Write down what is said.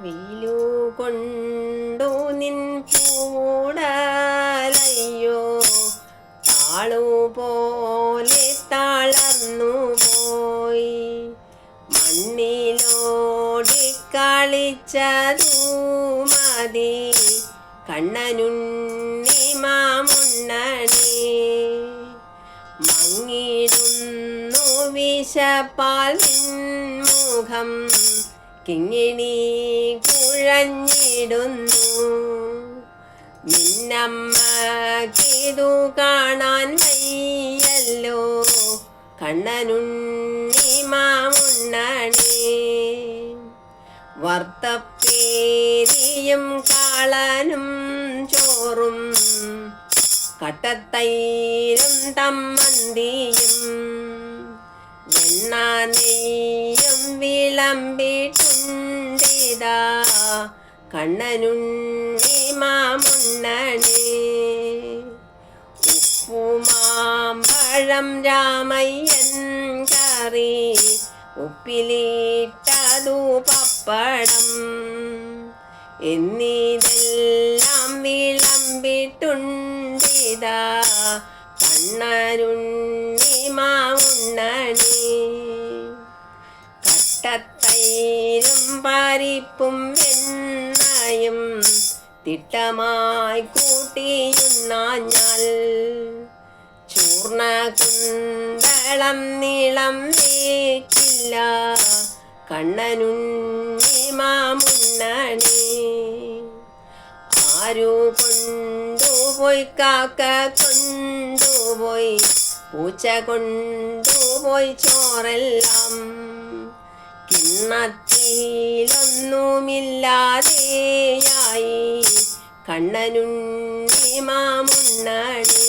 വെയിലു കൊണ്ടു നിൻ പൂടലയ്യോ താളുപോലെ തളർന്നു പോയി. മണ്ണിലോടി കളിച്ചതു മതി കണ്ണനുണ്ണി മാമുണ്ണണി. മങ്ങിടുന്നു വിശപ്പാൽ മുഖം കിങ്ങിണി കുഴഞ്ഞിടുന്നു. നിന്നമ്മക്കിതു കാണാൻ വയ്യല്ലോ കണ്ണനുണ്ണി മാമുണ്ണണി. വറുത്തപ്പേരിയും കാളനും ചോറും കട്ടത്തൈരും തമ്മന്തിയും വെണ്ണ നെയ്യും വിളമ്പിട്ടുണ്ടിതാ കണ്ണനുണ്ണി മാമുണ്ണണി. ഉപ്പുമാമ്പഴം രാമയ്യൻ കറി ഉപ്പിലിട്ടതു പപ്പടം എന്നിതെല്ലാം വിളമ്പിട്ടുണ്ടിതാ കണ്ണനുണ്ണി മാമുണ്ണണി. കട്ടത്തൈരും പരിപ്പും വെണ്ണയും തിട്ടമായി കൂട്ടിയുണ്ണാഞ്ഞാൽ ചൂർണ കുന്തളം നീളം വേക്കില്ല കണ്ണനുണ്ണി മാമുണ്ണണി. ആരു കൊണ്ടുപോയി കാക്ക കൊണ്ടുപോയി പൂച്ച കൊണ്ടുപോയി ചോറെല്ലാം കിണ്ണത്തിലൊന്നുമില്ലാതെയായി കണ്ണനുണ്ണി മാമുണ്ണണി.